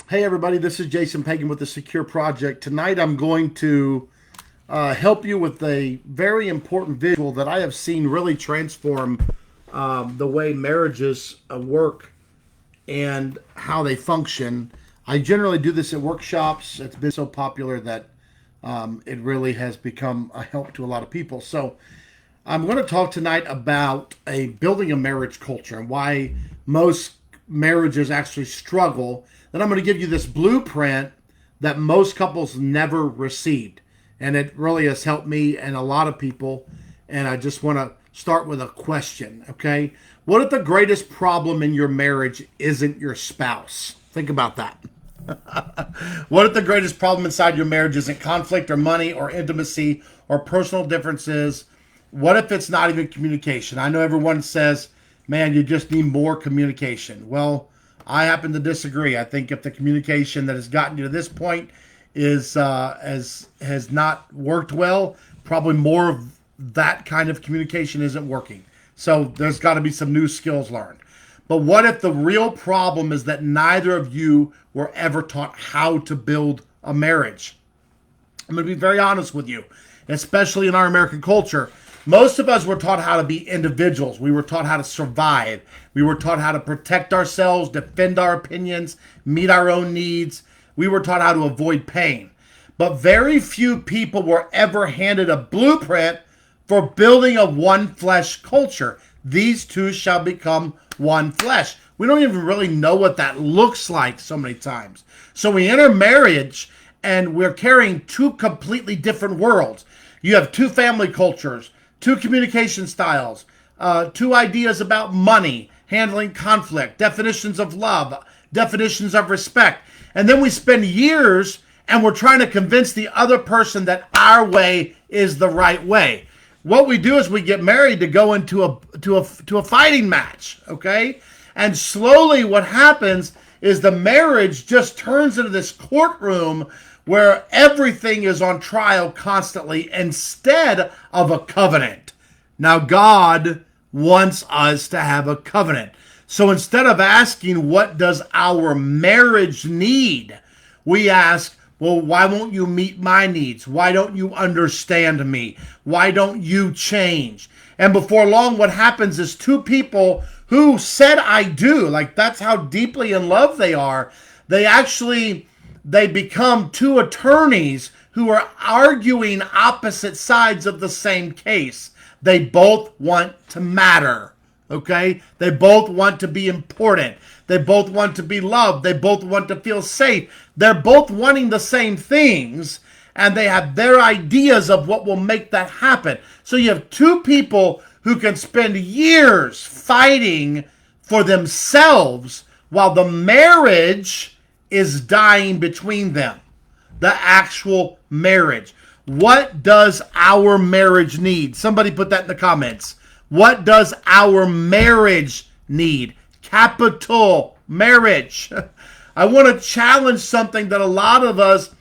Hey everybody, this is Jason Pagan with the Secure Project. Tonight I'm going to help you with a very important visual that I have seen really transform the way marriages work and how they function. I generally do this at workshops. It's been so popular that it really has become a help to a lot of people. So I'm going to talk tonight about building a marriage culture and why most marriages actually struggle. Then I'm going to give you this blueprint that most couples never received. And it really has helped me and a lot of people. And I just want to start with a question, okay? What if the greatest problem in your marriage isn't your spouse? Think about that. What if the greatest problem inside your marriage isn't conflict or money or intimacy or personal differences? What if it's not even communication? I know everyone says, man, you just need more communication. Well, I happen to disagree. I think if the communication that has gotten you to this point is has not worked well, probably more of that kind of communication isn't working. So there's got to be some new skills learned. But what if the real problem is that neither of you were ever taught how to build a marriage? I'm going to be very honest with you, especially in our American culture. Most of us were taught how to be individuals. We were taught how to survive. We were taught how to protect ourselves, defend our opinions, meet our own needs. We were taught how to avoid pain. But very few people were ever handed a blueprint for building a one flesh culture. These two shall become one flesh. We don't even really know what that looks like so many times. So we enter marriage and we're carrying two completely different worlds. You have two family cultures, two communication styles, two ideas about money, handling conflict, definitions of love, definitions of respect. And then we spend years and we're trying to convince the other person that our way is the right way. What we do is we get married to go into a fighting match, okay? And slowly what happens is the marriage just turns into this courtroom where everything is on trial constantly instead of a covenant. Now, God wants us to have a covenant. So instead of asking, what does our marriage need? We ask, well, why won't you meet my needs? Why don't you understand me? Why don't you change? And before long, what happens is two people who said I do, like that's how deeply in love they are, they become two attorneys who are arguing opposite sides of the same case. They both want to matter, okay? They both want to be important. They both want to be loved. They both want to feel safe. They're both wanting the same things, and they have their ideas of what will make that happen. So you have two people who can spend years fighting for themselves while the marriage is dying between them. The actual marriage. What does our marriage need? Somebody put that in the comments. What does our marriage need? Capital marriage. I want to challenge something that a lot of us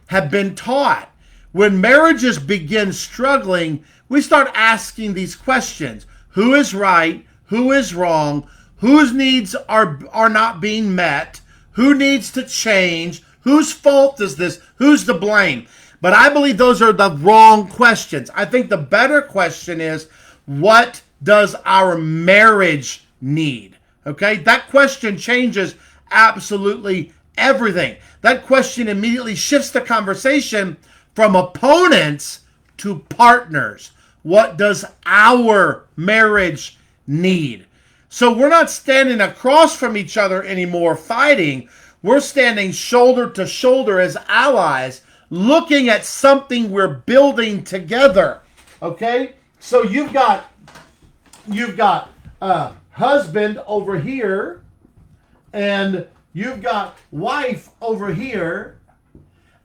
have been taught. When marriages begin struggling, we start asking these questions. Who is right? Who is wrong? Whose needs are not being met? Who needs to change? Whose fault is this? Who's to blame? But I believe those are the wrong questions. I think the better question is, what does our marriage need? Okay, that question changes absolutely everything. That question immediately shifts the conversation from opponents to partners. What does our marriage need? So we're not standing across from each other anymore fighting. We're standing shoulder to shoulder as allies, looking at something we're building together. Okay? So you've got husband over here, and you've got wife over here,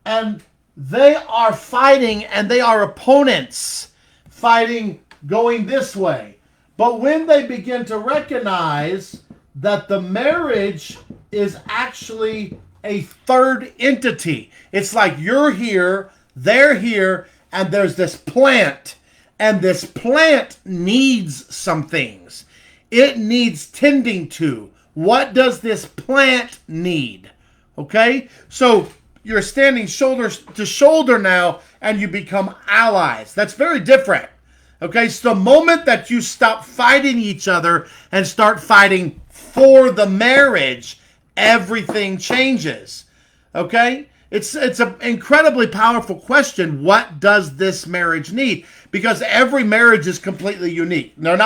and they are fighting, and they are opponents fighting going this way. But when they begin to recognize that the marriage is actually a third entity, it's like you're here, they're here, and there's this plant, and this plant needs some things. It needs tending to. What does this plant need? Okay? So you're standing shoulder to shoulder now and you become allies. That's very different. Okay? So the moment that you stop fighting each other and start fighting for the marriage, everything changes. Okay? It's an incredibly powerful question. What does this marriage need? Because every marriage is completely unique. They're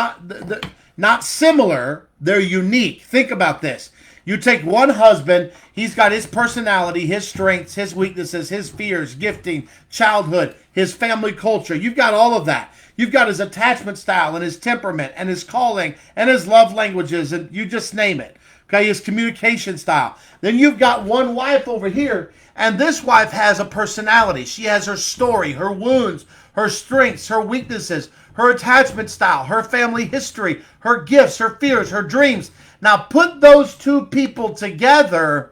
not similar. They're unique. Think about this. You take one husband, he's got his personality, his strengths, his weaknesses, his fears, gifting, childhood, his family culture. You've got all of that. You've got his attachment style and his temperament and his calling and his love languages, and you just name it. Okay, his communication style. Then you've got one wife over here, and this wife has a personality. She has her story, her wounds, her strengths, her weaknesses, her attachment style, her family history, her gifts, her fears, her dreams. Now put those two people together.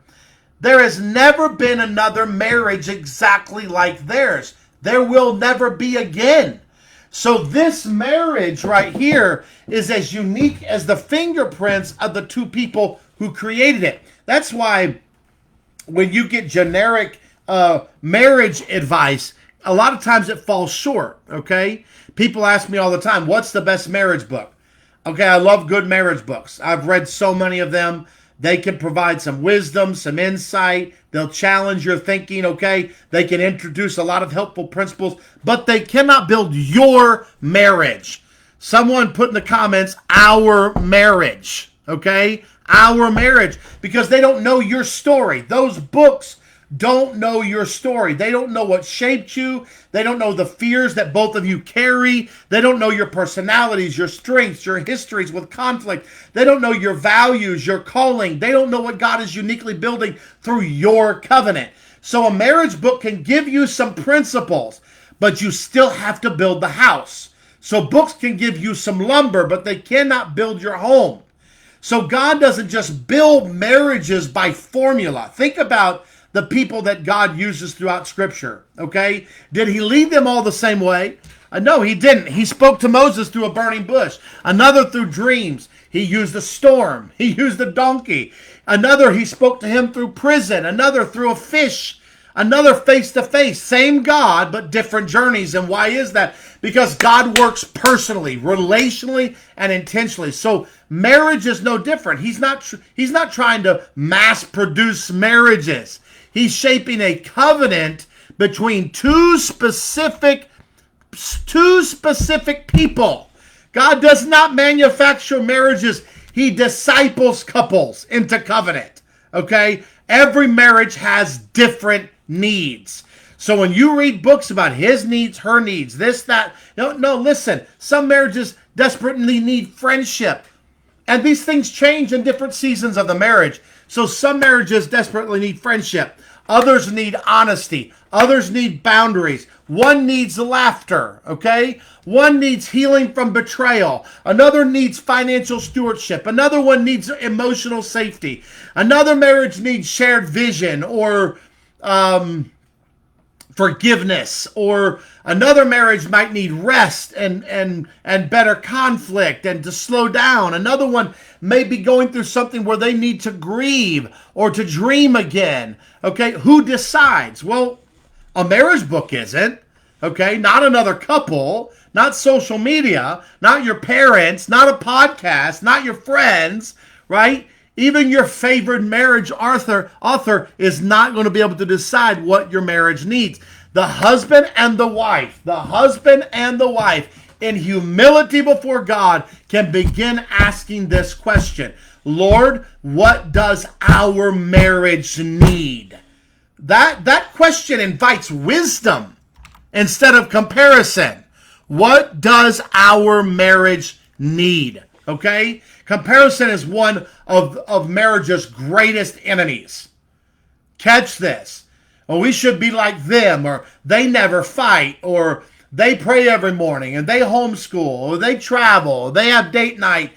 There has never been another marriage exactly like theirs. There will never be again. So this marriage right here is as unique as the fingerprints of the two people who created it. That's why when you get generic marriage advice, a lot of times it falls short, okay? People ask me all the time, what's the best marriage book? Okay, I love good marriage books. I've read so many of them. They can provide some wisdom, some insight. They'll challenge your thinking, okay? They can introduce a lot of helpful principles, but they cannot build your marriage. Someone put in the comments, our marriage, okay? Our marriage, because they don't know your story. Those books don't know your story. They don't know what shaped you. They don't know the fears that both of you carry. They don't know your personalities, your strengths, your histories with conflict. They don't know your values, your calling. They don't know what God is uniquely building through your covenant. So a marriage book can give you some principles, but you still have to build the house. So books can give you some lumber, but they cannot build your home. So God doesn't just build marriages by formula. Think about the people that God uses throughout Scripture, okay? Did he lead them all the same way? No, he didn't. He spoke to Moses through a burning bush. Another through dreams. He used a storm. He used a donkey. Another, he spoke to him through prison. Another through a fish. Another face-to-face. Same God, but different journeys. And why is that? Because God works personally, relationally, and intentionally. So marriage is no different. He's not trying to mass produce marriages. He's shaping a covenant between two specific people. God does not manufacture marriages. He disciples couples into covenant. Okay? Every marriage has different needs. So when you read books about his needs, her needs, this, that, no, listen. Some marriages desperately need friendship. And these things change in different seasons of the marriage. So some marriages desperately need friendship. Others need honesty. Others need boundaries. One needs laughter, okay? One needs healing from betrayal. Another needs financial stewardship. Another one needs emotional safety. Another marriage needs shared vision or forgiveness, or another marriage might need rest and better conflict and to slow down. Another one may be going through something where they need to grieve or to dream again. Okay, who decides? Well, a marriage book isn't. Okay, not another couple, not social media, not your parents, not a podcast, not your friends, right? Even your favorite marriage author is not going to be able to decide what your marriage needs. The husband and the wife, in humility before God, can begin asking this question. Lord, what does our marriage need? That question invites wisdom instead of comparison. What does our marriage need? Okay? Comparison is one of marriage's greatest enemies. Catch this. Or we should be like them, or they never fight, or they pray every morning, and they homeschool, or they travel, or they have date nights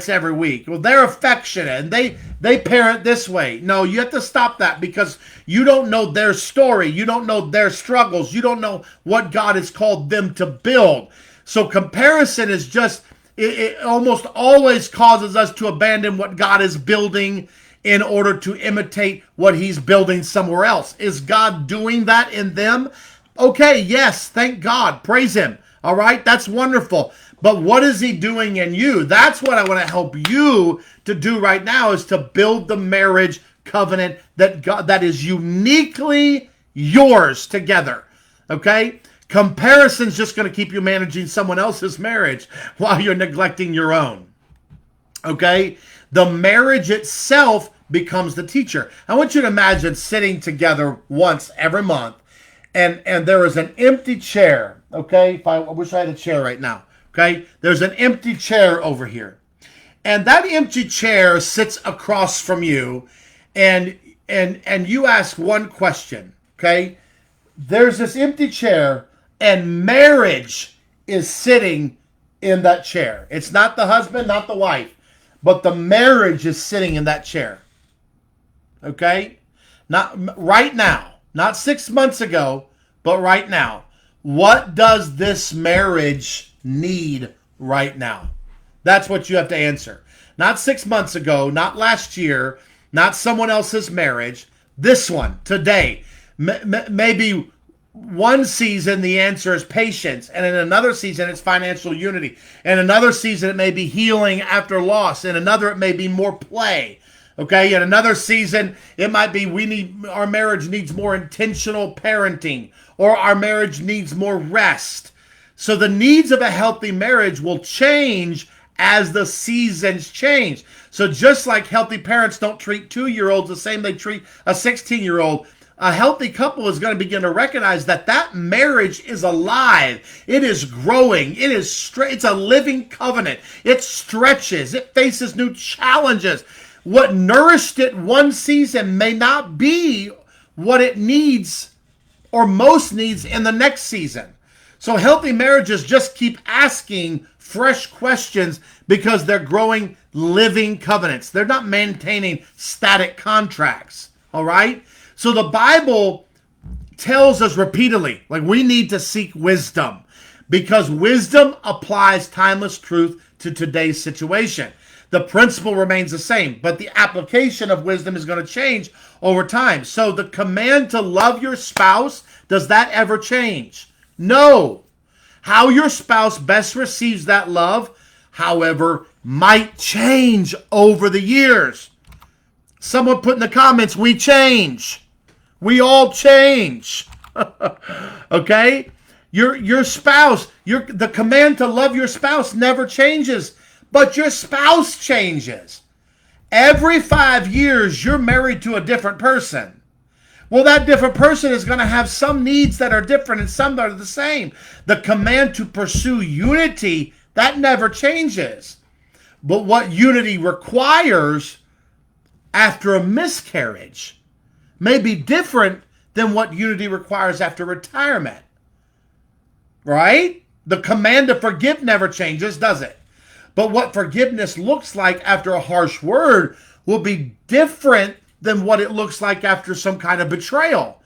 every week. Well, they're affectionate, and they parent this way. No, you have to stop that because you don't know their story. You don't know their struggles. You don't know what God has called them to build. So comparison is just, it almost always causes us to abandon what God is building in order to imitate what he's building somewhere else. Is God doing that in them? Okay, yes, thank God. Praise him. All right, that's wonderful. But what is he doing in you? That's what I want to help you to do right now, is to build the marriage covenant that is uniquely yours together. Okay? Comparison's just going to keep you managing someone else's marriage while you're neglecting your own. Okay? The marriage itself becomes the teacher. I want you to imagine sitting together once every month, and there is an empty chair. Okay? I wish I had a chair right now. Okay? There's an empty chair over here. And that empty chair sits across from you, and you ask one question. Okay? There's this empty chair, and marriage is sitting in that chair. It's not the husband, not the wife, but the marriage is sitting in that chair. Okay? Not right now, not 6 months ago, but right now. What does this marriage need right now? That's what you have to answer. Not 6 months ago, not last year, not someone else's marriage. This one, today. Maybe one season the answer is patience, and in another season it's financial unity. In another season it may be healing after loss. In another it may be more play. Okay, in another season it might be our marriage needs more intentional parenting, or our marriage needs more rest. So the needs of a healthy marriage will change as the seasons change. So just like healthy parents don't treat 2-year-olds the same they treat a 16-year-old, a healthy couple is going to begin to recognize that marriage is alive. It is growing. It's a living covenant. It stretches. It faces new challenges. What nourished it one season may not be what it needs or most needs in the next season. So healthy marriages just keep asking fresh questions because they're growing living covenants. They're not maintaining static contracts. All right? So the Bible tells us repeatedly, like, we need to seek wisdom, because wisdom applies timeless truth to today's situation. The principle remains the same, but the application of wisdom is going to change over time. So the command to love your spouse, does that ever change? No. How your spouse best receives that love, however, might change over the years. Someone put in the comments, we change. We all change. Okay? Your spouse, the command to love your spouse never changes, but your spouse changes. Every 5 years, you're married to a different person. Well, that different person is going to have some needs that are different and some that are the same. The command to pursue unity, that never changes. But what unity requires after a miscarriage may be different than what unity requires after retirement. Right? The command to forgive never changes, does it? But what forgiveness looks like after a harsh word will be different than what it looks like after some kind of betrayal.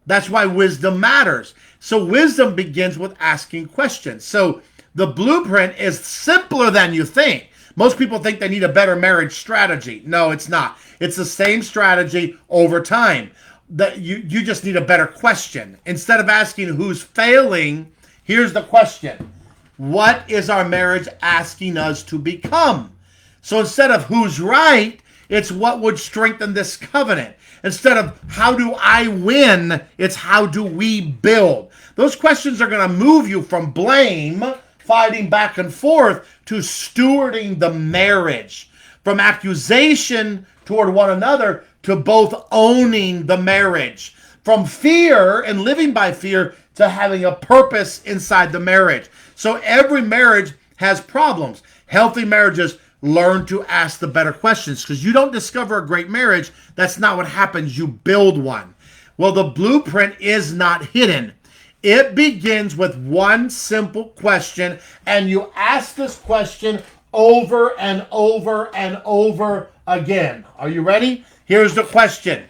That's why wisdom matters. So wisdom begins with asking questions. So the blueprint is simpler than you think. Most people think they need a better marriage strategy. No, it's not. It's the same strategy over time. That you just need a better question. Instead of asking who's failing, here's the question. What is our marriage asking us to become? So instead of who's right, it's what would strengthen this covenant. Instead of how do I win, it's how do we build. Those questions are going to move you from blame, fighting back and forth, to stewarding the marriage. From accusation toward one another to both owning the marriage. From fear and living by fear to having a purpose inside the marriage. So every marriage has problems. Healthy marriages learn to ask the better questions, because you don't discover a great marriage. That's not what happens. You build one. Well, the blueprint is not hidden. It begins with one simple question, and you ask this question over and over and over again. Are you ready? Here's the question.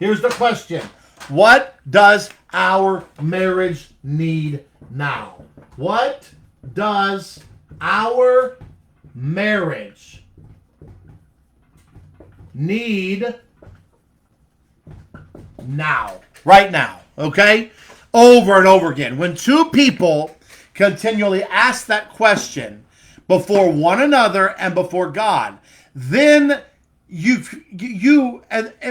Here's the question. What does our marriage need now? What does our marriage need now. Right now. Okay? Over and over again. When two people continually ask that question before one another and before God, then you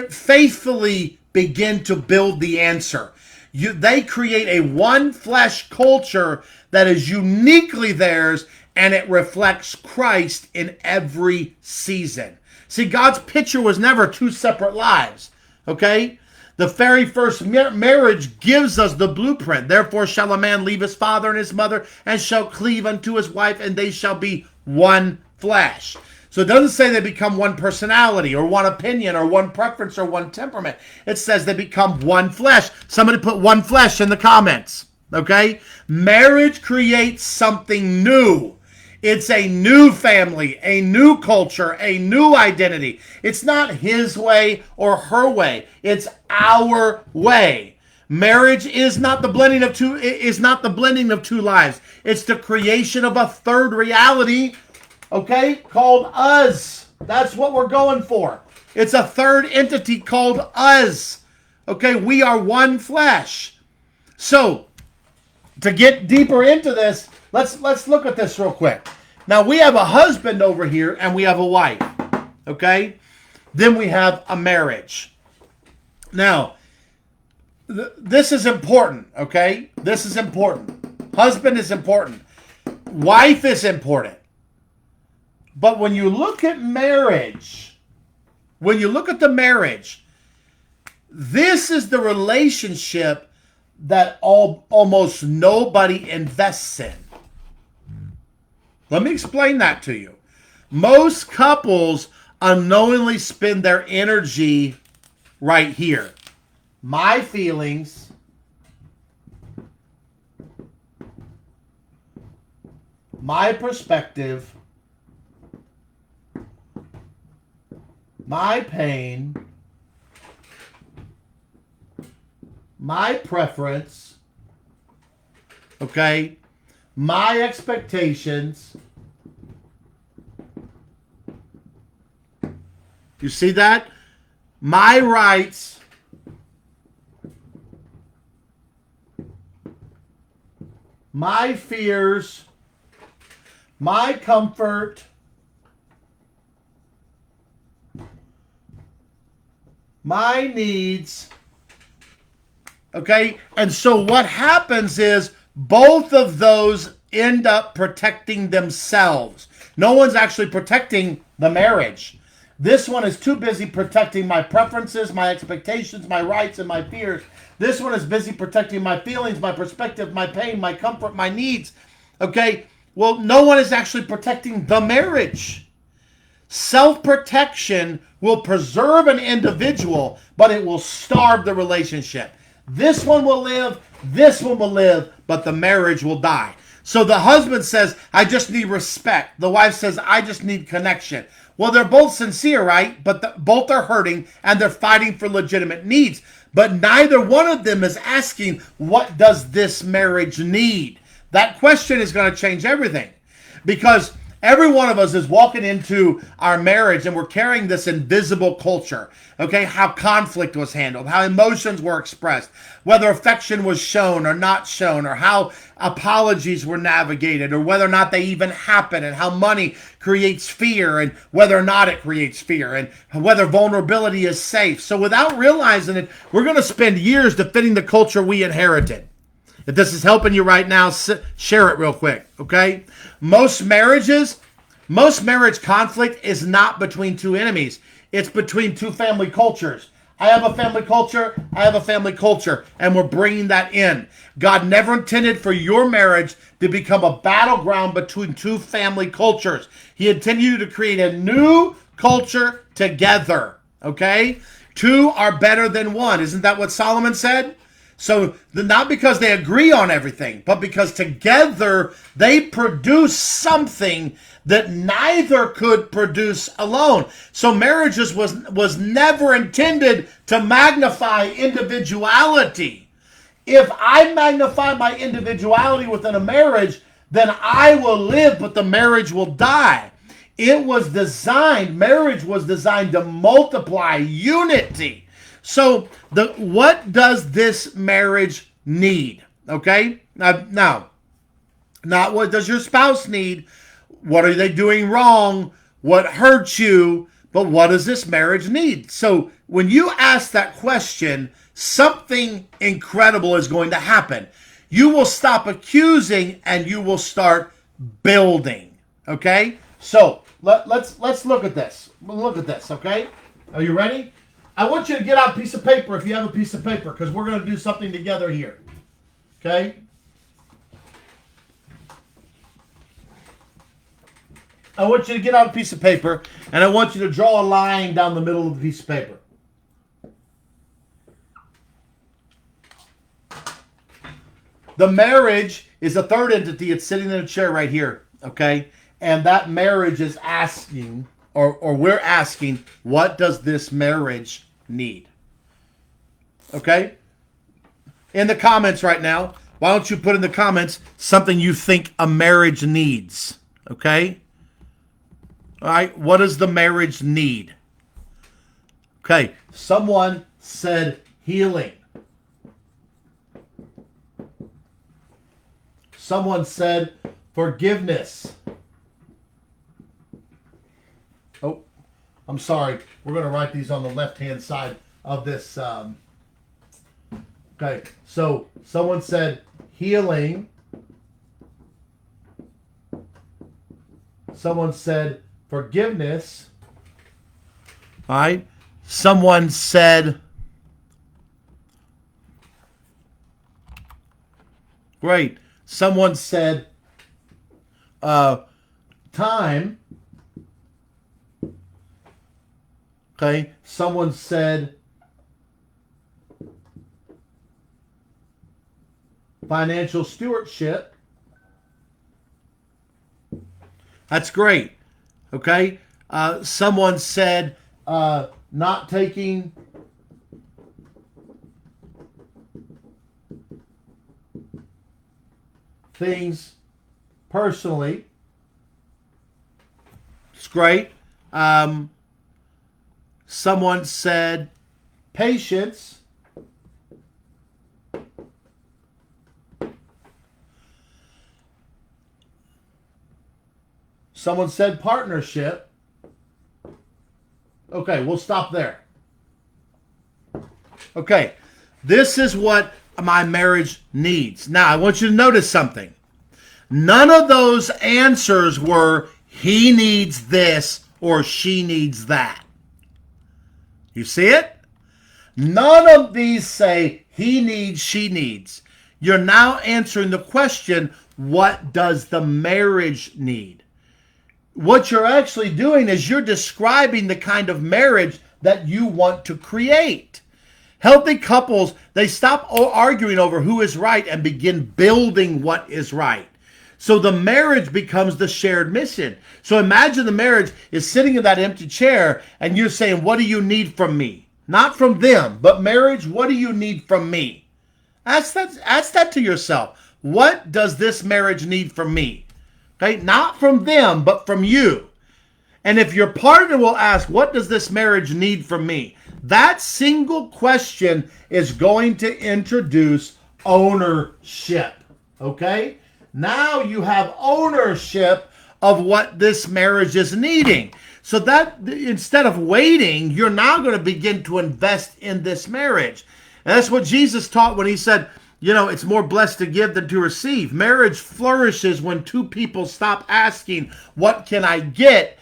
faithfully begin to build the answer. They create a one flesh culture that is uniquely theirs, and it reflects Christ in every season. See, God's picture was never two separate lives. Okay? The very first marriage gives us the blueprint. Therefore shall a man leave his father and his mother and shall cleave unto his wife, and they shall be one flesh. So it doesn't say they become one personality or one opinion or one preference or one temperament. It says they become one flesh. Somebody put one flesh in the comments. Okay? Marriage creates something new. It's a new family, a new culture, a new identity. It's not his way or her way. It's our way. Marriage is not the blending of two lives. It's the creation of a third reality, okay, called us. That's what we're going for. It's a third entity called us. Okay, we are one flesh. So, to get deeper into this, let's look at this real quick. Now, we have a husband over here and we have a wife, okay? Then we have a marriage. Now, this is important, okay? This is important. Husband is important. Wife is important. But when you look at marriage, this is the relationship that almost nobody invests in. Let me explain that to you. Most couples unknowingly spend their energy right here. My feelings, my perspective, my pain, my preference, okay, my expectations. You see that? My rights, my fears, my comfort, my needs. Okay? And so what happens is both of those end up protecting themselves. No one's actually protecting the marriage. This one is too busy protecting my preferences, my expectations, my rights, and my fears. This one is busy protecting my feelings, my perspective, my pain, my comfort, my needs. Okay? Well, no one is actually protecting the marriage. Self-protection will preserve an individual, but it will starve the relationship. This one will live, but the marriage will die. So the husband says, I just need respect. The wife says, I just need connection. Well, they're both sincere, right? But both are hurting and they're fighting for legitimate needs. But neither one of them is asking, what does this marriage need? That question is going to change everything. Because every one of us is walking into our marriage and we're carrying this invisible culture. Okay, how conflict was handled, how emotions were expressed, whether affection was shown or not shown, or how apologies were navigated, or whether or not they even happen, and how money creates fear, and whether or not it creates fear, and whether vulnerability is safe. So without realizing it, we're going to spend years defending the culture we inherited. If this is helping you right now, share it real quick, okay? Most marriage conflict is not between two enemies. It's between two family cultures. I have a family culture, and we're bringing that in. God never intended for your marriage to become a battleground between two family cultures. He intended you to create a new culture together, okay? Two are better than one. Isn't that what Solomon said? So not because they agree on everything, but because together they produce something that neither could produce alone. So marriages was never intended to magnify individuality. If I magnify my individuality within a marriage, then I will live, but the marriage will die. marriage was designed to multiply unity. So what does this marriage need? Okay? Now, not what does your spouse need? What are they doing wrong? What hurts you? But what does this marriage need? So when you ask that question, something incredible is going to happen. You will stop accusing and you will start building. Okay? So let's look at this. Look at this, okay? Are you ready? I want you to get out a piece of paper if you have a piece of paper, because we're going to do something together here. Okay? I want you to get out a piece of paper, and I want you to draw a line down the middle of the piece of paper. The marriage is a third entity. It's sitting in a chair right here, okay? And that marriage is asking, or we're asking, what does this marriage need? Okay? In the comments right now, why don't you put in the comments something you think a marriage needs? Okay? All right, what does the marriage need? Okay, someone said healing. Someone said forgiveness. Oh, I'm sorry. We're going to write these on the left-hand side of this. Okay, so someone said healing. Someone said forgiveness. All right. Someone said, great. Someone said time. Okay. Someone said financial stewardship. That's great. Okay. Someone said not taking things personally. It's great. Someone said patience. Someone said partnership. Okay, we'll stop there. Okay, this is what my marriage needs. Now, I want you to notice something. None of those answers were he needs this or she needs that. You see it? None of these say he needs, she needs. You're now answering the question, what does the marriage need? What you're actually doing is you're describing the kind of marriage that you want to create. Healthy couples, they stop arguing over who is right and begin building what is right. So the marriage becomes the shared mission. So imagine the marriage is sitting in that empty chair and you're saying, what do you need from me? Not from them, but marriage, what do you need from me? Ask that to yourself. What does this marriage need from me? Okay, not from them, but from you. And if your partner will ask, what does this marriage need from me? That single question is going to introduce ownership. Okay? Now you have ownership of what this marriage is needing. So that instead of waiting, you're now going to begin to invest in this marriage. And that's what Jesus taught when he said, you know, it's more blessed to give than to receive. Marriage flourishes when two people stop asking, what can I get?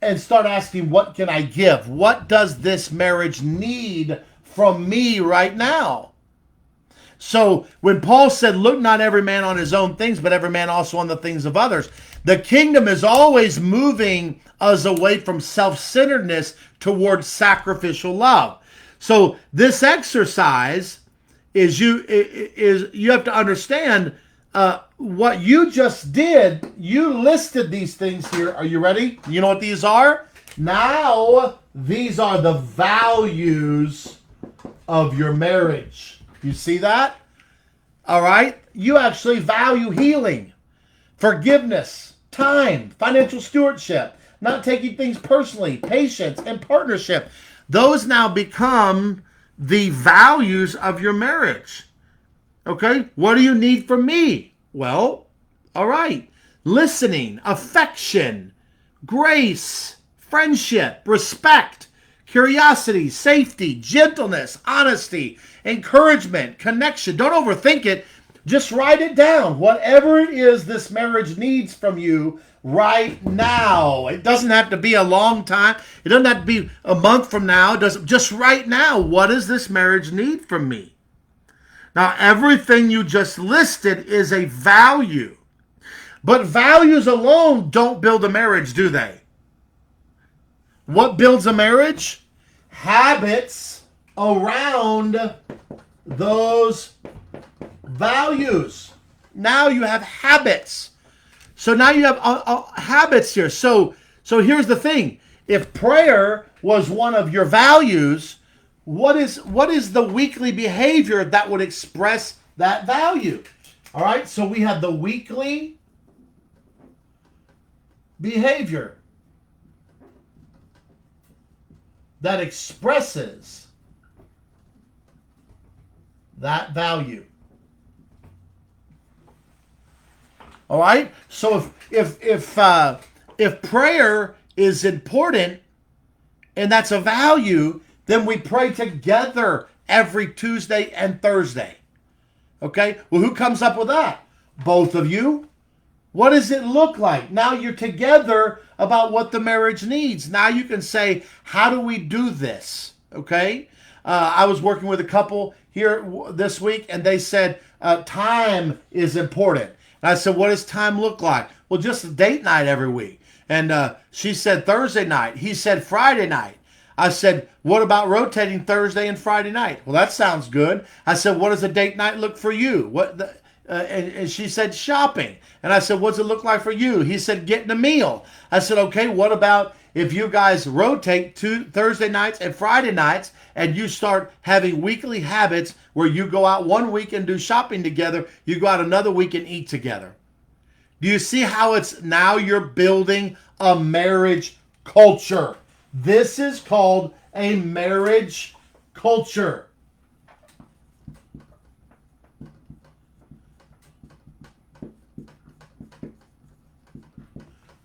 And start asking, what can I give? What does this marriage need from me right now? So when Paul said, look not every man on his own things, but every man also on the things of others, the kingdom is always moving us away from self-centeredness towards sacrificial love. So this exercise is you have to understand what you just did. You listed these things here. Are you ready? You know what these are? Now, these are the values of your marriage. You see that? All right? You actually value healing, forgiveness, time, financial stewardship. not taking things personally, patience, and partnership. Those now become the values of your marriage. Okay? What do you need from me? Well, all right. Listening, affection, grace, friendship, respect, curiosity, safety, gentleness, honesty, encouragement, connection. Don't overthink it. Just write it down. Whatever it is this marriage needs from you right now. It doesn't have to be a long time. It doesn't have to be a month from now. It doesn't, just right now. What does this marriage need from me? Now, everything you just listed is a value. But values alone don't build a marriage, do they? What builds a marriage? Habits around those values. Now you have habits. So now you have habits here. So here's the thing. If prayer was one of your values, what is the weekly behavior that would express that value? All right, so we have the weekly behavior that expresses that value. All right, so if prayer is important and that's a value, then we pray together every Tuesday and Thursday. Okay? Well, who comes up with that? Both of you. What does it look like? Now you're together about what the marriage needs. Now you can say, how do we do this? Okay? I was working with a couple here this week, and they said time is important. And I said, what does time look like? Well, just a date night every week. And she said Thursday night. He said Friday night. I said, what about rotating Thursday and Friday night? Well, that sounds good. I said, what does a date night look for you? And she said, shopping. And I said, what's it look like for you? He said, getting a meal. I said, okay, what about if you guys rotate Thursday nights and Friday nights and you start having weekly habits where you go out one week and do shopping together, you go out another week and eat together? Do you see how it's now you're building a marriage culture? This is called a marriage culture.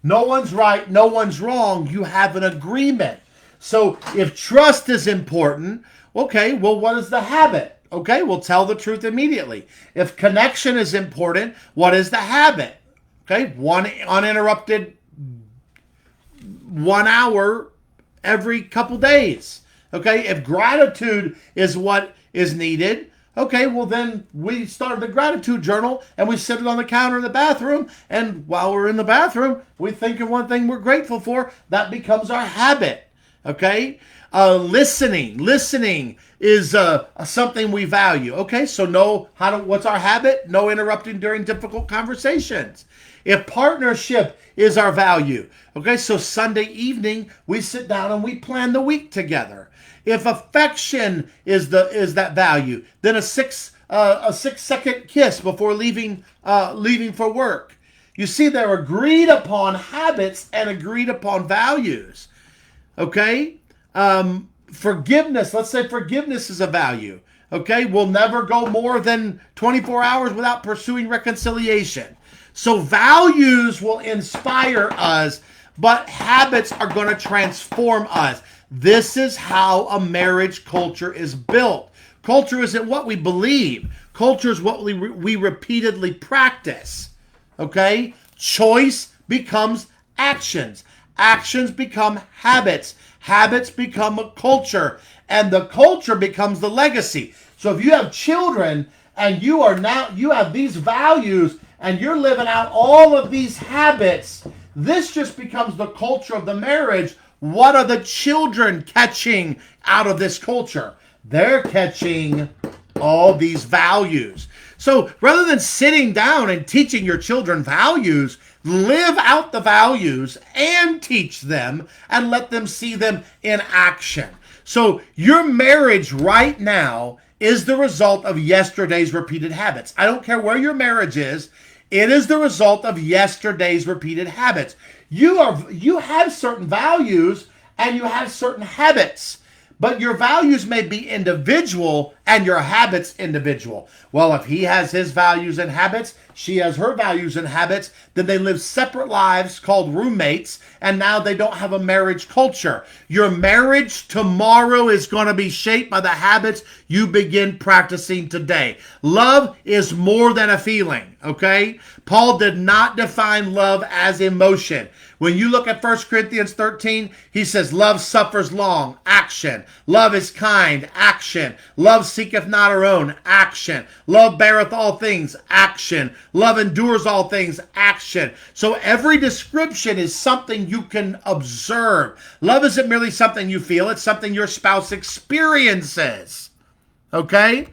No one's right, no one's wrong. You have an agreement. So if trust is important, okay, well, what is the habit? Okay, we'll tell the truth immediately. If connection is important, what is the habit? Okay, one uninterrupted 1 hour every couple days. Okay, if gratitude is what is needed, okay, well then we started the gratitude journal and we sit it on the counter in the bathroom, and while we're in the bathroom, we think of one thing we're grateful for. That becomes our habit. Okay, listening is something we value. Okay, so what's our habit? No interrupting during difficult conversations. If partnership is our value, okay, so Sunday evening we sit down and we plan the week together. If affection is that value, then a 6-second kiss before leaving for work. You see, they're agreed upon habits and agreed upon values. Okay, forgiveness. Let's say forgiveness is a value. Okay, we'll never go more than 24 hours without pursuing reconciliation. So values will inspire us, but habits are going to transform us. This is how a marriage culture is built. Culture isn't what we believe. Culture is what we repeatedly practice. Okay? Choice becomes actions. Actions become habits. Habits become a culture. And the culture becomes the legacy. So if you have children and you have these values and you're living out all of these habits, this just becomes the culture of the marriage. What are the children catching out of this culture? They're catching all these values. So rather than sitting down and teaching your children values, live out the values and teach them and let them see them in action. So your marriage right now is the result of yesterday's repeated habits. I don't care where your marriage is. It is the result of yesterday's repeated habits. You have certain values and you have certain habits. But your values may be individual and your habits individual. Well, if he has his values and habits, she has her values and habits, then they live separate lives called roommates, and now they don't have a marriage culture. Your marriage tomorrow is going to be shaped by the habits you begin practicing today. Love is more than a feeling, okay? Paul did not define love as emotion. When you look at 1 Corinthians 13, he says, love suffers long, action. Love is kind, action. Love seeketh not her own, action. Love beareth all things, action. Love endures all things, action. So every description is something you can observe. Love isn't merely something you feel, it's something your spouse experiences. Okay?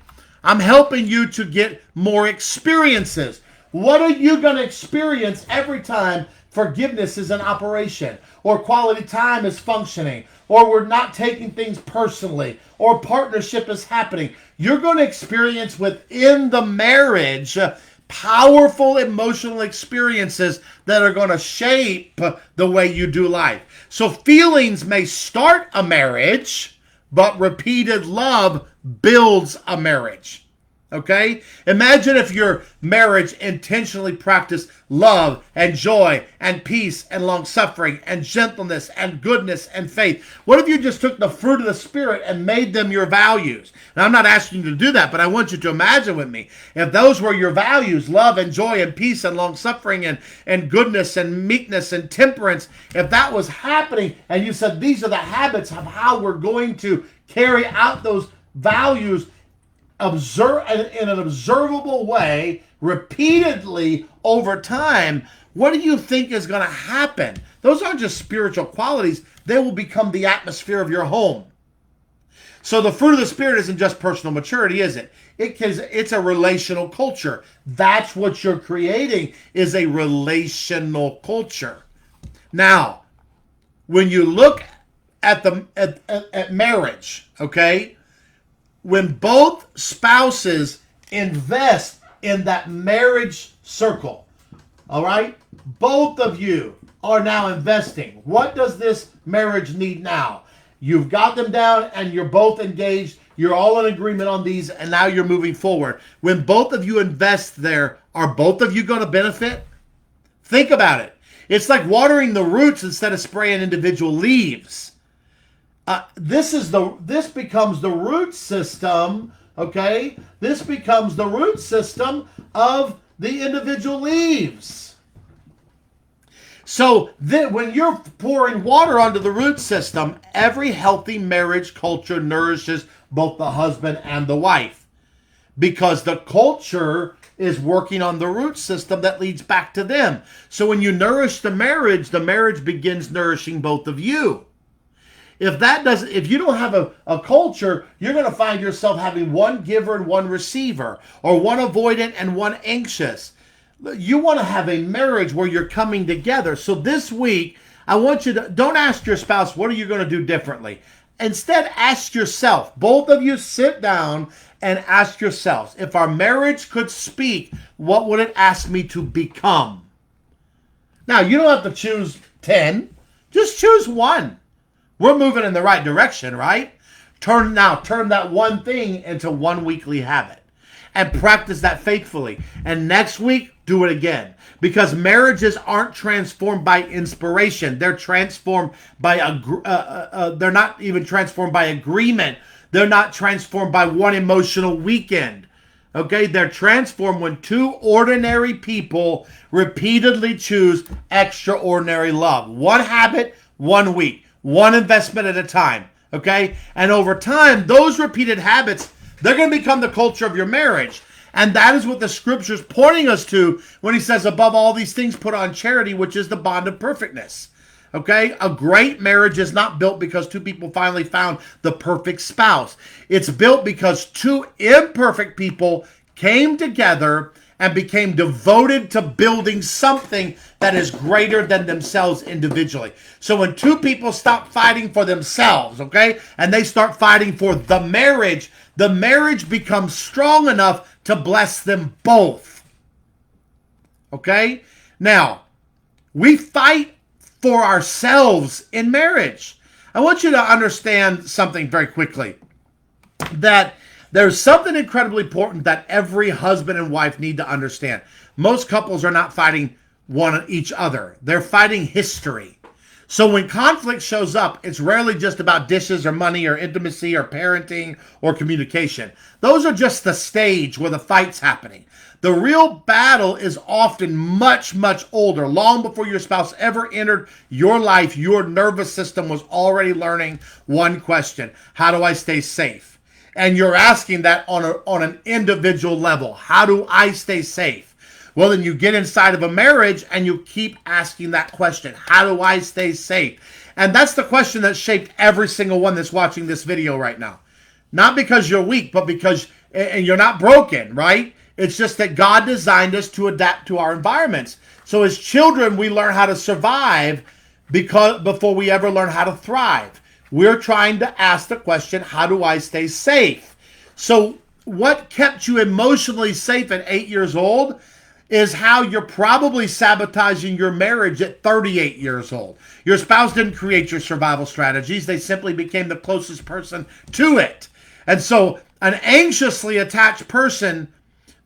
I'm helping you to get more experiences. What are you going to experience every time forgiveness is in operation, or quality time is functioning, or we're not taking things personally, or partnership is happening? You're going to experience within the marriage powerful emotional experiences that are going to shape the way you do life. So feelings may start a marriage, but repeated love builds a marriage. Okay? Imagine if your marriage intentionally practiced love and joy and peace and long-suffering and gentleness and goodness and faith. What if you just took the fruit of the Spirit and made them your values? Now, I'm not asking you to do that, but I want you to imagine with me. If those were your values, love and joy and peace and long-suffering and goodness and meekness and temperance, if that was happening and you said these are the habits of how we're going to carry out those values in an observable way, repeatedly over time, what do you think is going to happen? Those aren't just spiritual qualities. They will become the atmosphere of your home. So the fruit of the Spirit isn't just personal maturity, is it? It's a relational culture. That's what you're creating, is a relational culture. Now, when you look at marriage, okay, when both spouses invest in that marriage circle, all right, both of you are now investing. What does this marriage need now? You've got them down and you're both engaged. You're all in agreement on these, and now you're moving forward. When both of you invest there, are both of you going to benefit? Think about it. It's like watering the roots instead of spraying individual leaves. This becomes the root system, okay? This becomes the root system of the individual leaves. So when you're pouring water onto the root system, every healthy marriage culture nourishes both the husband and the wife, because the culture is working on the root system that leads back to them. So when you nourish the marriage begins nourishing both of you. If you don't have a culture, you're going to find yourself having one giver and one receiver, or one avoidant and one anxious. You want to have a marriage where you're coming together. So this week, I want you to, don't ask your spouse, what are you going to do differently? Instead, ask yourself. Both of you sit down and ask yourselves, if our marriage could speak, what would it ask me to become? Now, you don't have to choose 10. Just choose one. We're moving in the right direction, right? Turn that one thing into one weekly habit and practice that faithfully. And next week, do it again. Because marriages aren't transformed by inspiration. They're transformed by they're not even transformed by agreement. They're not transformed by one emotional weekend. Okay? They're transformed when two ordinary people repeatedly choose extraordinary love. One habit, 1 week. One investment at a time, okay? And over time, those repeated habits, they're going to become the culture of your marriage. And that is what the Scripture's pointing us to when he says, above all these things, put on charity, which is the bond of perfectness, okay? A great marriage is not built because two people finally found the perfect spouse. It's built because two imperfect people came together and became devoted to building something that is greater than themselves individually. So when two people stop fighting for themselves, okay, and they start fighting for the marriage becomes strong enough to bless them both. Okay? Now, we fight for ourselves in marriage. I want you to understand something very quickly, that there's something incredibly important that every husband and wife need to understand. Most couples are not fighting each other. They're fighting history. So when conflict shows up, it's rarely just about dishes or money or intimacy or parenting or communication. Those are just the stage where the fight's happening. The real battle is often much, much older. Long before your spouse ever entered your life, your nervous system was already learning one question: how do I stay safe? And you're asking that on an individual level. How do I stay safe? Well, then you get inside of a marriage and you keep asking that question. How do I stay safe? And that's the question that shaped every single one that's watching this video right now. Not because you're weak, but because and you're not broken, right? It's just that God designed us to adapt to our environments. So as children, we learn how to survive before we ever learn how to thrive. We're trying to ask the question, how do I stay safe? So what kept you emotionally safe at 8 years old is how you're probably sabotaging your marriage at 38 years old. Your spouse didn't create your survival strategies. They simply became the closest person to it. And so an anxiously attached person,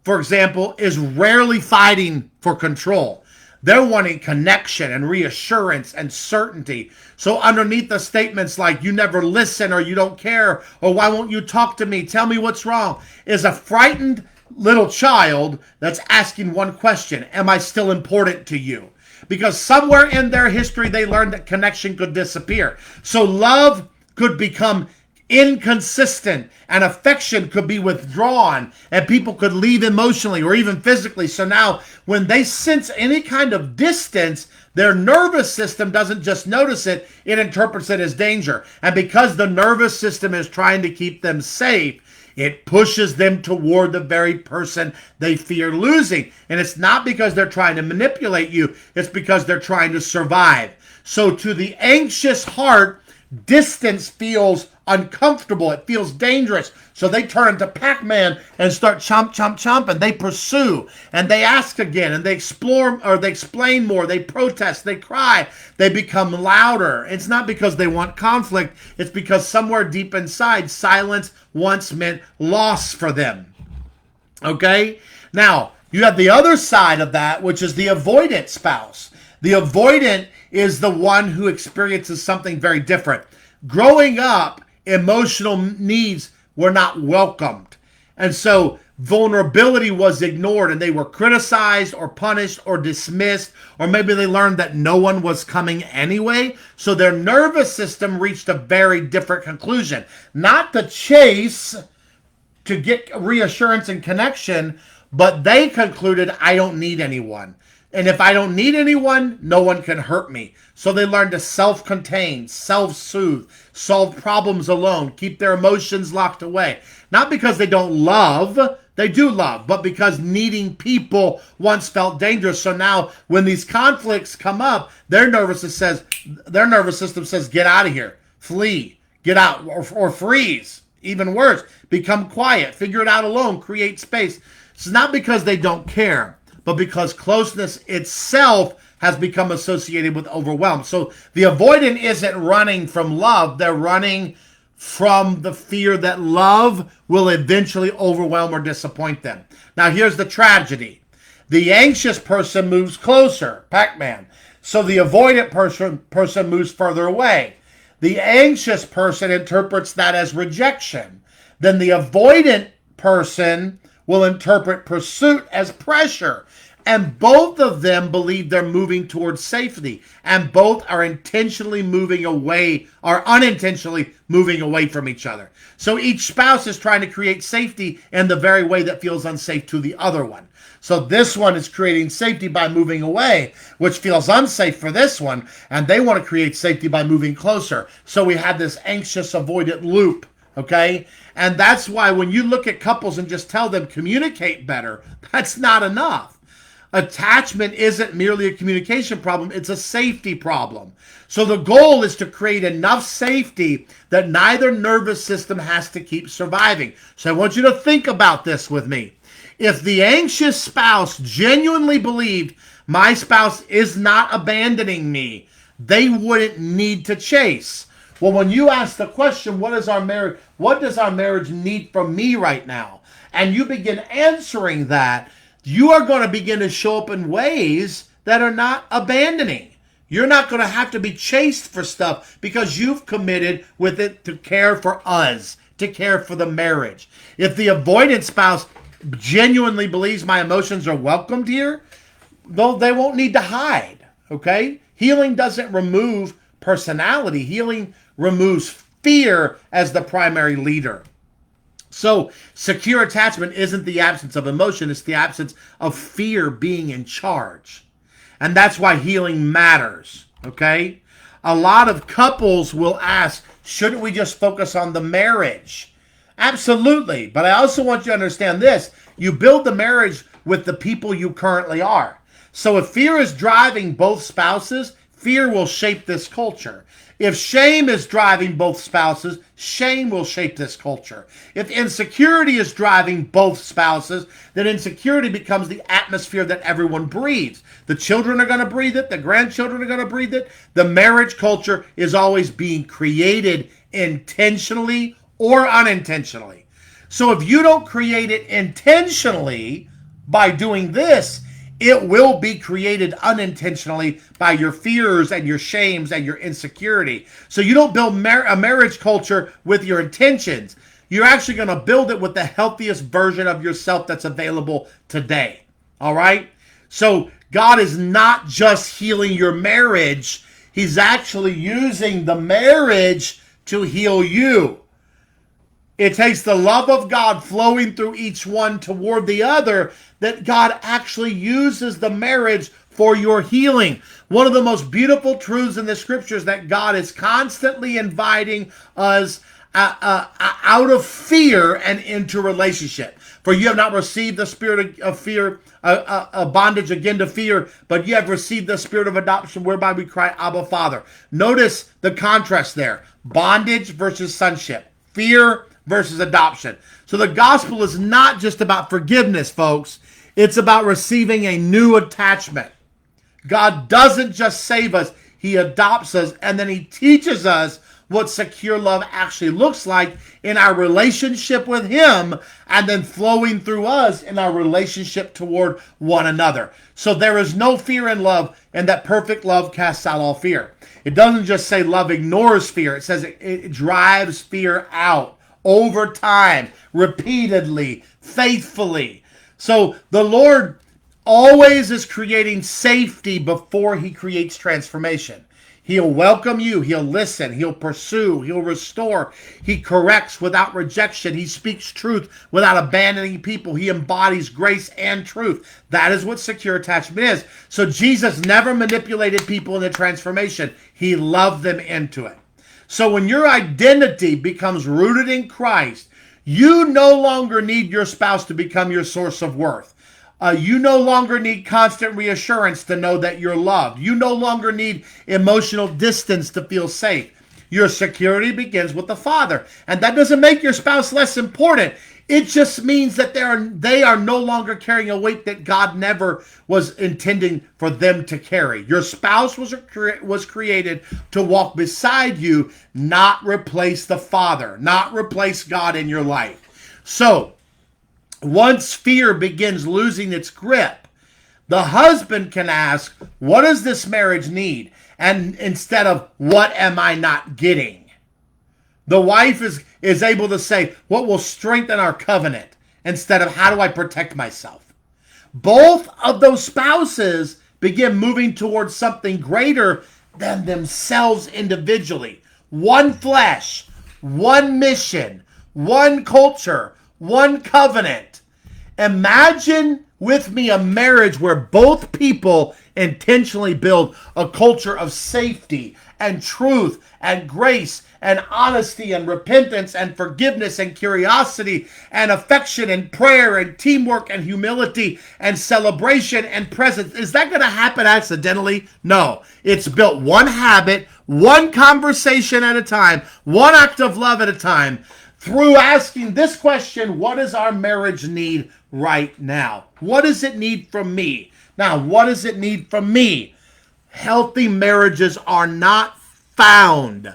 for example, is rarely fighting for control. They're wanting connection and reassurance and certainty. So underneath the statements like, you never listen, or you don't care, or why won't you talk to me? Tell me what's wrong, is a frightened little child that's asking one question: am I still important to you? Because somewhere in their history, they learned that connection could disappear. So love could become inconsistent, and affection could be withdrawn, and people could leave emotionally or even physically. So now when they sense any kind of distance, their nervous system doesn't just notice it, it interprets it as danger. And because the nervous system is trying to keep them safe, it pushes them toward the very person they fear losing. And it's not because they're trying to manipulate you, it's because they're trying to survive. So to the anxious heart, distance feels uncomfortable. It feels dangerous. So they turn into Pac-Man and start chomp, chomp, chomp, and they pursue, and they ask again, and they explore, or they explain more, they protest, they cry, they become louder. It's not because they want conflict. It's because somewhere deep inside, silence once meant loss for them. Okay? Now, you have the other side of that, which is the avoidant spouse. The avoidant is the one who experiences something very different. Growing up, emotional needs were not welcomed. And so vulnerability was ignored, and they were criticized or punished or dismissed, or maybe they learned that no one was coming anyway. So their nervous system reached a very different conclusion. Not to chase, to get reassurance and connection, but they concluded, I don't need anyone. And if I don't need anyone, no one can hurt me. So they learn to self-contain, self-soothe, solve problems alone, keep their emotions locked away. Not because they don't love, they do love, but because needing people once felt dangerous. So now when these conflicts come up, their nervous system says, get out of here, flee, get out, or freeze. Even worse, become quiet, figure it out alone, create space. It's not because they don't care, but because closeness itself has become associated with overwhelm. So the avoidant isn't running from love. They're running from the fear that love will eventually overwhelm or disappoint them. Now, here's the tragedy. The anxious person moves closer, Pac-Man. So the avoidant person moves further away. The anxious person interprets that as rejection. Then the avoidant person will interpret pursuit as pressure. And both of them believe they're moving towards safety. And both are intentionally moving away, or unintentionally moving away from each other. So each spouse is trying to create safety in the very way that feels unsafe to the other one. So this one is creating safety by moving away, which feels unsafe for this one. And they want to create safety by moving closer. So we have this anxious avoidant loop. Okay? And that's why when you look at couples and just tell them communicate better, that's not enough. Attachment isn't merely a communication problem, it's a safety problem. So the goal is to create enough safety that neither nervous system has to keep surviving. So I want you to think about this with me. If the anxious spouse genuinely believed, my spouse is not abandoning me, they wouldn't need to chase. Well, when you ask the question, what does our marriage need from me right now? And you begin answering that, you are going to begin to show up in ways that are not abandoning. You're not going to have to be chased for stuff because you've committed with it to care for us, to care for the marriage. If the avoidant spouse genuinely believes my emotions are welcomed here, though they won't need to hide, okay? Healing doesn't remove personality. Healing removes fear as the primary leader. So secure attachment isn't the absence of emotion, it's the absence of fear being in charge. And that's why healing matters, okay? A lot of couples will ask, shouldn't we just focus on the marriage? Absolutely. But I also want you to understand this. You build the marriage with the people you currently are. So if fear is driving both spouses, fear will shape this culture. If shame is driving both spouses, shame will shape this culture. If insecurity is driving both spouses, then insecurity becomes the atmosphere that everyone breathes. The children are going to breathe it. The grandchildren are going to breathe it. The marriage culture is always being created intentionally or unintentionally. So if you don't create it intentionally by doing this, it will be created unintentionally by your fears and your shames and your insecurity. So you don't build a marriage culture with your intentions. You're actually going to build it with the healthiest version of yourself that's available today. All right? So God is not just healing your marriage. He's actually using the marriage to heal you. It takes the love of God flowing through each one toward the other that God actually uses the marriage for your healing. One of the most beautiful truths in the scriptures that God is constantly inviting us out of fear and into relationship. For you have not received the spirit of fear, bondage again to fear, but you have received the spirit of adoption whereby we cry, Abba, Father. Notice the contrast there. Bondage versus sonship. Fear versus adoption. So the gospel is not just about forgiveness, folks. It's about receiving a new attachment. God doesn't just save us. He adopts us, and then he teaches us what secure love actually looks like in our relationship with him, and then flowing through us in our relationship toward one another. So there is no fear in love, and that perfect love casts out all fear. It doesn't just say love ignores fear. It says it drives fear out. Over time, repeatedly, faithfully. So the Lord always is creating safety before he creates transformation. He'll welcome you. He'll listen. He'll pursue. He'll restore. He corrects without rejection. He speaks truth without abandoning people. He embodies grace and truth. That is what secure attachment is. So Jesus never manipulated people into transformation. He loved them into it. So when your identity becomes rooted in Christ, you no longer need your spouse to become your source of worth. You no longer need constant reassurance to know that you're loved. You no longer need emotional distance to feel safe. Your security begins with the Father. And that doesn't make your spouse less important. It just means that they are no longer carrying a weight that God never was intending for them to carry. Your spouse was created to walk beside you, not replace the Father, not replace God in your life. So, once fear begins losing its grip, the husband can ask, what does this marriage need? And instead of, what am I not getting? The wife is able to say, what will strengthen our covenant? Instead of, how do I protect myself? Both of those spouses begin moving towards something greater than themselves individually. One flesh, one mission, one culture, one covenant. Imagine with me a marriage where both people intentionally build a culture of safety and truth and grace and honesty and repentance and forgiveness and curiosity and affection and prayer and teamwork and humility and celebration and presence. Is that going to happen accidentally? No. It's built one habit, one conversation at a time, one act of love at a time, through asking this question, what does our marriage need right now? What does it need from me? Now, what does it need from me? Healthy marriages are not found.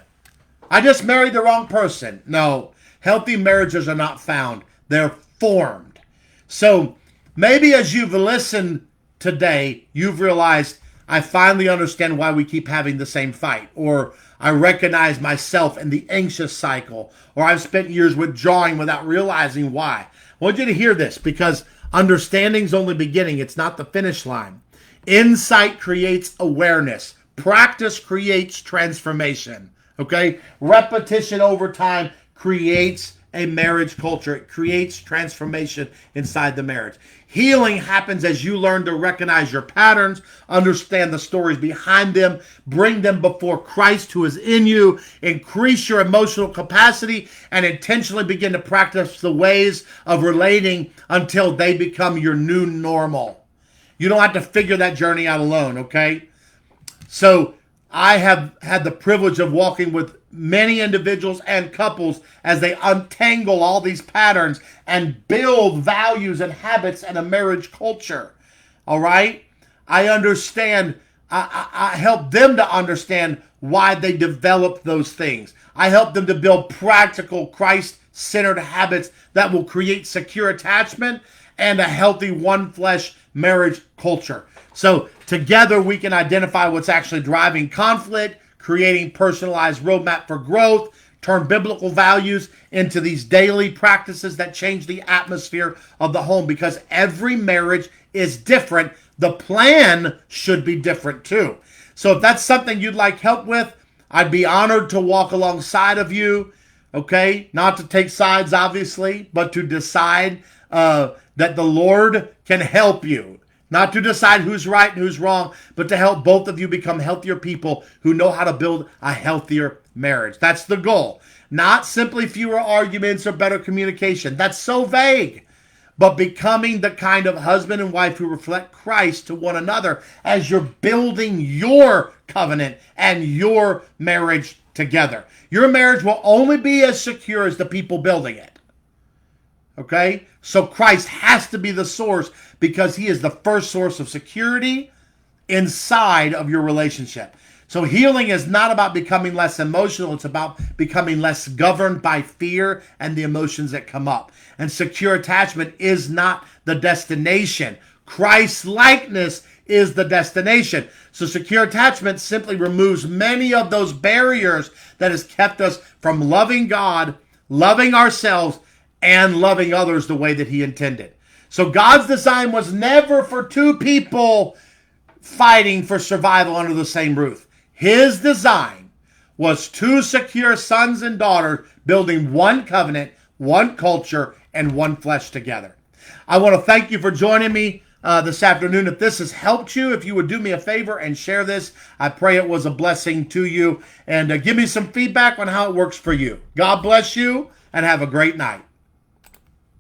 I just married the wrong person. No, healthy marriages are not found. They're formed. So maybe as you've listened today, you've realized I finally understand why we keep having the same fight, or I recognize myself in the anxious cycle, or I've spent years withdrawing without realizing why. I want you to hear this because understanding's only beginning. It's not the finish line. Insight creates awareness. Practice creates transformation. Okay? Repetition over time creates a marriage culture. It creates transformation inside the marriage. Healing happens as you learn to recognize your patterns, understand the stories behind them, bring them before Christ who is in you, increase your emotional capacity, and intentionally begin to practice the ways of relating until they become your new normal. You don't have to figure that journey out alone, okay? So I have had the privilege of walking with many individuals and couples as they untangle all these patterns and build values and habits and a marriage culture. All right? I understand. I help them to understand why they developed those things. I help them to build practical Christ-centered habits that will create secure attachment and a healthy one flesh marriage culture. So together we can identify what's actually driving conflict, creating personalized roadmap for growth, turn biblical values into these daily practices that change the atmosphere of the home, because every marriage is different. The plan should be different too. So if that's something you'd like help with, I'd be honored to walk alongside of you. Okay, not to take sides, obviously, but to decide that the Lord can help you. Not to decide who's right and who's wrong, but to help both of you become healthier people who know how to build a healthier marriage. That's the goal. Not simply fewer arguments or better communication. That's so vague. But becoming the kind of husband and wife who reflect Christ to one another as you're building your covenant and your marriage together. Your marriage will only be as secure as the people building it. Okay? So Christ has to be the source because he is the first source of security inside of your relationship. So healing is not about becoming less emotional. It's about becoming less governed by fear and the emotions that come up. And secure attachment is not the destination. Christ's likeness is the destination. So secure attachment simply removes many of those barriers that has kept us from loving God, loving ourselves, and loving others the way that he intended. So God's design was never for two people fighting for survival under the same roof. His design was two secure sons and daughters building one covenant, one culture, and one flesh together. I want to thank you for joining me this afternoon. If this has helped you, if you would do me a favor and share this, I pray it was a blessing to you. And give me some feedback on how it works for you. God bless you and have a great night.